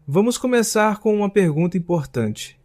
Vamos começar com uma pergunta importante.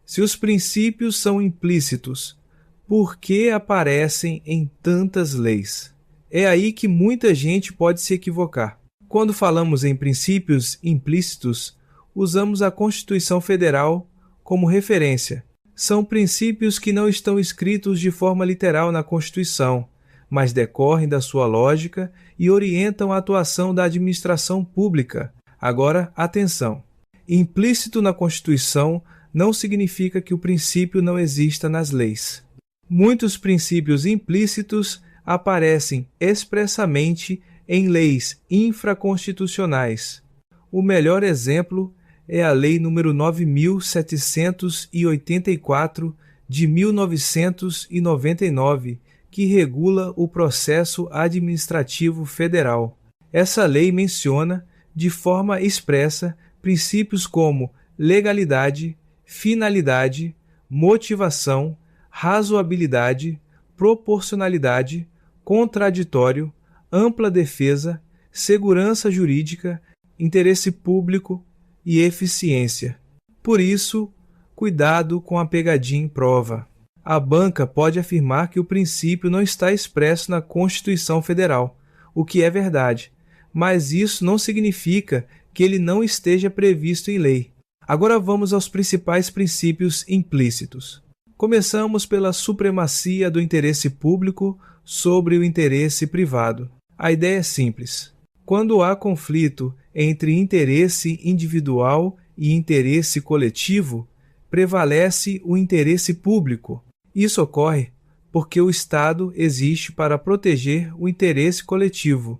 Se os princípios são implícitos, por que aparecem em tantas leis? É aí que muita gente pode se equivocar. Quando falamos em princípios implícitos, usamos a Constituição Federal como referência. São princípios que não estão escritos de forma literal na Constituição, mas decorrem da sua lógica e orientam a atuação da administração pública. Agora, atenção! Implícito na Constituição não significa que o princípio não exista nas leis. Muitos princípios implícitos aparecem expressamente em leis infraconstitucionais. O melhor exemplo é a Lei nº 9.784 de 1999, que regula o processo administrativo federal. Essa lei menciona, de forma expressa, princípios como legalidade, finalidade, motivação, razoabilidade, proporcionalidade, contraditório, ampla defesa, segurança jurídica, interesse público e eficiência. Por isso, cuidado com a pegadinha em prova. A banca pode afirmar que o princípio não está expresso na Constituição Federal, o que é verdade, mas isso não significa que ele não esteja previsto em lei. Agora vamos aos principais princípios implícitos. Começamos pela supremacia do interesse público sobre o interesse privado. A ideia é simples. Quando há conflito entre interesse individual e interesse coletivo, prevalece o interesse público. Isso ocorre porque o Estado existe para proteger o interesse coletivo.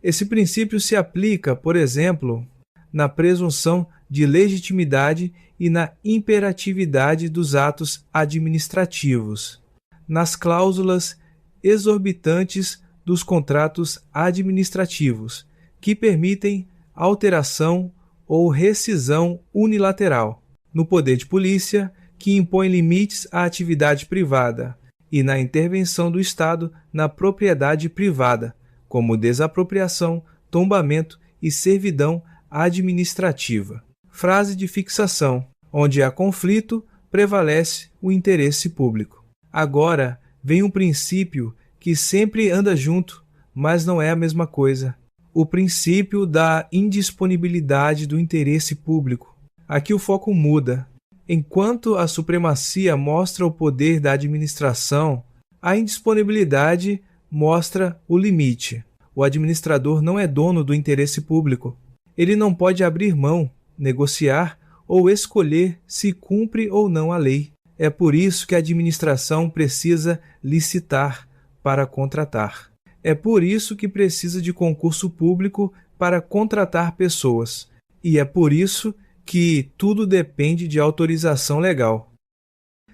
Esse princípio se aplica, por exemplo, na presunção de legitimidade e na imperatividade dos atos administrativos, nas cláusulas exorbitantes dos contratos administrativos, que permitem alteração ou rescisão unilateral, no poder de polícia, que impõe limites à atividade privada, e na intervenção do Estado na propriedade privada, como desapropriação, tombamento e servidão administrativa. Frase de fixação: onde há conflito, prevalece o interesse público. Agora vem um princípio que sempre anda junto, mas não é a mesma coisa. O princípio da indisponibilidade do interesse público. Aqui o foco muda. Enquanto a supremacia mostra o poder da administração, a indisponibilidade mostra o limite. O administrador não é dono do interesse público. Ele não pode abrir mão, negociar ou escolher se cumpre ou não a lei. É por isso que a administração precisa licitar para contratar. É por isso que precisa de concurso público para contratar pessoas. E é por isso que tudo depende de autorização legal.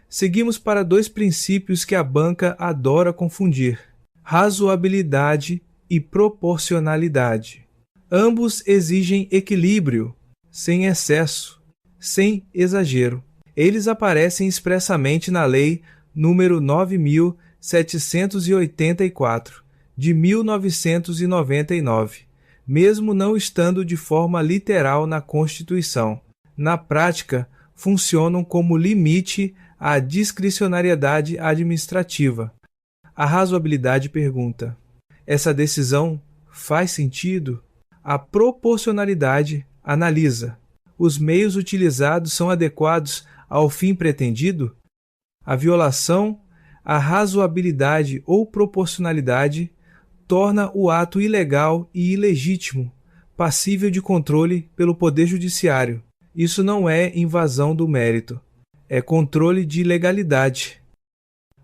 Seguimos para dois princípios que a banca adora confundir: razoabilidade e proporcionalidade. Ambos exigem equilíbrio, sem excesso, sem exagero. Eles aparecem expressamente na Lei nº 9.784, de 1999, mesmo não estando de forma literal na Constituição. Na prática, funcionam como limite à discricionariedade administrativa. A razoabilidade pergunta: essa decisão faz sentido? A proporcionalidade analisa: os meios utilizados são adequados ao fim pretendido? A violação, a razoabilidade ou proporcionalidade torna o ato ilegal e ilegítimo, passível de controle pelo Poder Judiciário. Isso não é invasão do mérito, é controle de legalidade.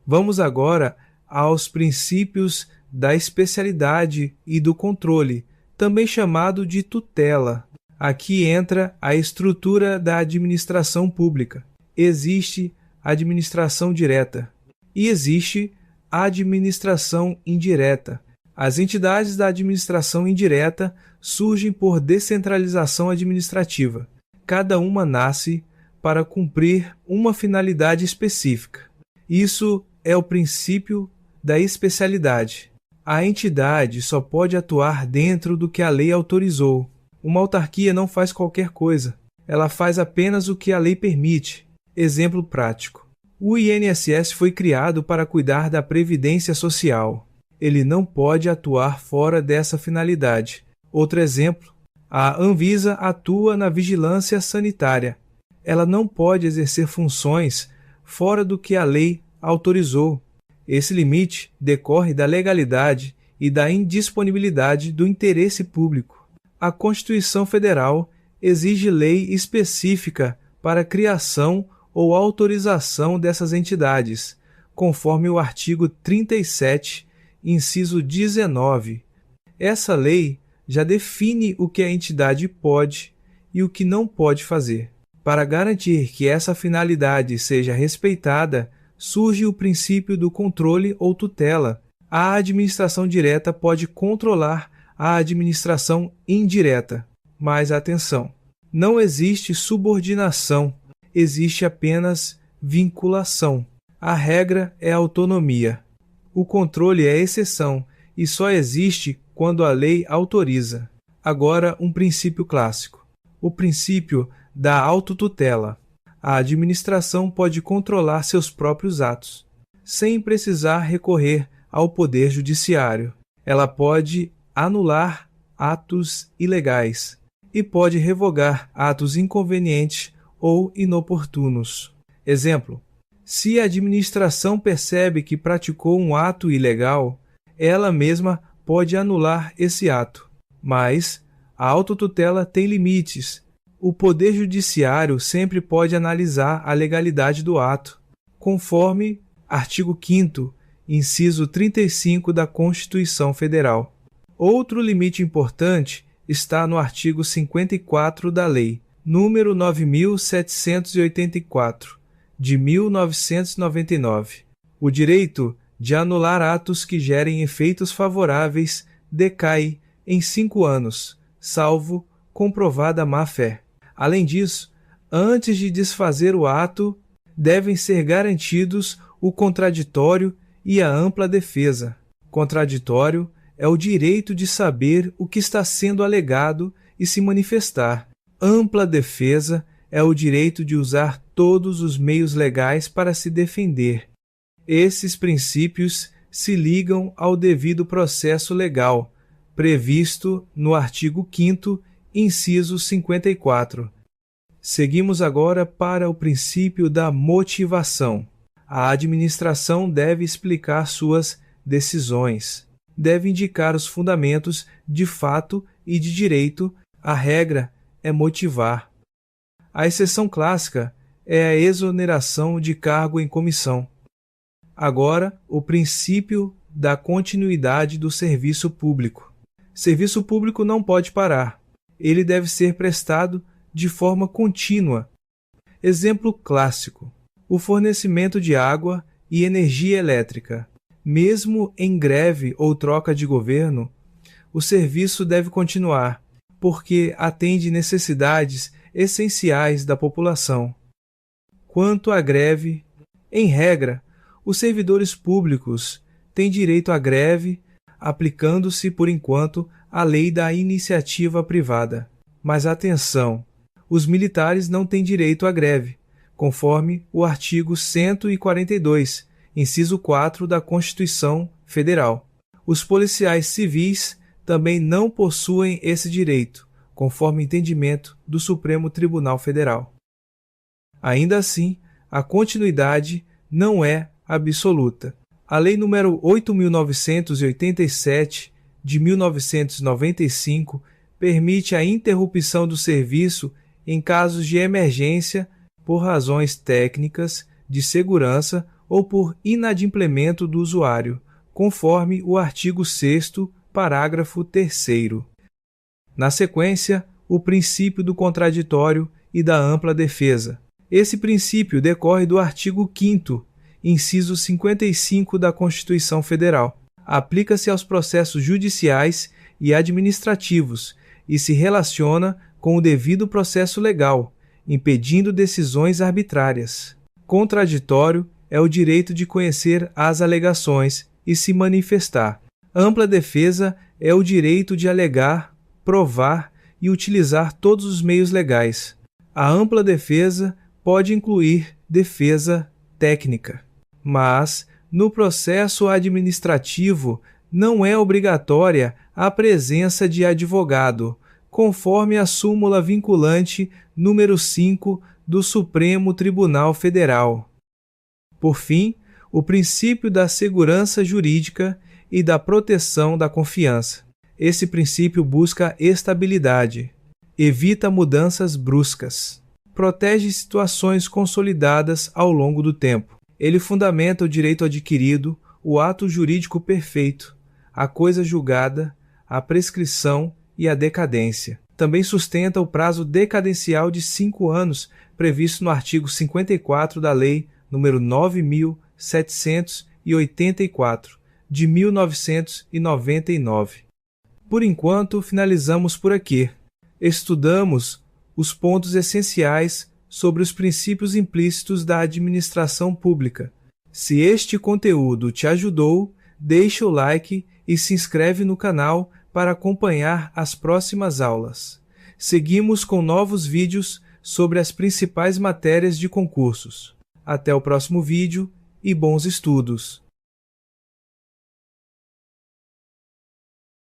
Vamos agora aos princípios da especialidade e do controle, também chamado de tutela. Aqui entra a estrutura da administração pública. Existe administração direta e existe administração indireta. As entidades da administração indireta surgem por descentralização administrativa. Cada uma nasce para cumprir uma finalidade específica. Isso é o princípio da especialidade. A entidade só pode atuar dentro do que a lei autorizou. Uma autarquia não faz qualquer coisa. Ela faz apenas o que a lei permite. Exemplo prático. O INSS foi criado para cuidar da previdência social. Ele não pode atuar fora dessa finalidade. Outro exemplo. A Anvisa atua na vigilância sanitária. Ela não pode exercer funções fora do que a lei autorizou. Esse limite decorre da legalidade e da indisponibilidade do interesse público. A Constituição Federal exige lei específica para a criação ou autorização dessas entidades, conforme o artigo 37, inciso 19. Essa lei já define o que a entidade pode e o que não pode fazer. Para garantir que essa finalidade seja respeitada, surge o princípio do controle ou tutela. A administração direta pode controlar a administração indireta. Mas atenção, não existe subordinação, existe apenas vinculação. A regra é a autonomia. O controle é exceção e só existe quando a lei autoriza. Agora, um princípio clássico. O princípio da autotutela. A administração pode controlar seus próprios atos, sem precisar recorrer ao poder judiciário. Ela pode anular atos ilegais e pode revogar atos inconvenientes ou inoportunos. Exemplo: se a administração percebe que praticou um ato ilegal, ela mesma pode anular esse ato. Mas a autotutela tem limites. O Poder Judiciário sempre pode analisar a legalidade do ato, conforme artigo 5º, inciso 35 da Constituição Federal. Outro limite importante está no artigo 54 da Lei número 9.784, de 1999. O direito de anular atos que gerem efeitos favoráveis decai em 5 anos, salvo comprovada má-fé. Além disso, antes de desfazer o ato, devem ser garantidos o contraditório e a ampla defesa. Contraditório é o direito de saber o que está sendo alegado e se manifestar. Ampla defesa é o direito de usar todos os meios legais para se defender. Esses princípios se ligam ao devido processo legal, previsto no artigo 5º, inciso 54. Seguimos agora para o princípio da motivação. A administração deve explicar suas decisões, deve indicar os fundamentos de fato e de direito. A regra é motivar. A exceção clássica é a exoneração de cargo em comissão. Agora, o princípio da continuidade do serviço público. Serviço público não pode parar. Ele deve ser prestado de forma contínua. Exemplo clássico: o fornecimento de água e energia elétrica. Mesmo em greve ou troca de governo, o serviço deve continuar, porque atende necessidades essenciais da população. Quanto à greve, em regra, os servidores públicos têm direito à greve, aplicando-se, por enquanto, a lei da iniciativa privada. Mas atenção, os militares não têm direito à greve, conforme o artigo 142, inciso 4 da Constituição Federal. Os policiais civis também não possuem esse direito, conforme entendimento do Supremo Tribunal Federal. Ainda assim, a continuidade não é absoluta. A Lei nº 8.987, de 1995, permite a interrupção do serviço em casos de emergência por razões técnicas, de segurança ou por inadimplemento do usuário, conforme o artigo 6º, parágrafo 3º. Na sequência, o princípio do contraditório e da ampla defesa. Esse princípio decorre do artigo 5º, inciso 55 da Constituição Federal. Aplica-se aos processos judiciais e administrativos e se relaciona com o devido processo legal, impedindo decisões arbitrárias. Contraditório é o direito de conhecer as alegações e se manifestar. Ampla defesa é o direito de alegar, provar e utilizar todos os meios legais. A ampla defesa pode incluir defesa técnica, mas, no processo administrativo, não é obrigatória a presença de advogado, conforme a súmula vinculante número 5 do Supremo Tribunal Federal. Por fim, o princípio da segurança jurídica e da proteção da confiança. Esse princípio busca estabilidade, evita mudanças bruscas, protege situações consolidadas ao longo do tempo. Ele fundamenta o direito adquirido, o ato jurídico perfeito, a coisa julgada, a prescrição e a decadência. Também sustenta o prazo decadencial de 5 anos, previsto no artigo 54 da Lei nº 9.784, de 1999. Por enquanto, finalizamos por aqui. Estudamos os pontos essenciais sobre os princípios implícitos da administração pública. Se este conteúdo te ajudou, deixa o like e se inscreve no canal para acompanhar as próximas aulas. Seguimos com novos vídeos sobre as principais matérias de concursos. Até o próximo vídeo e bons estudos!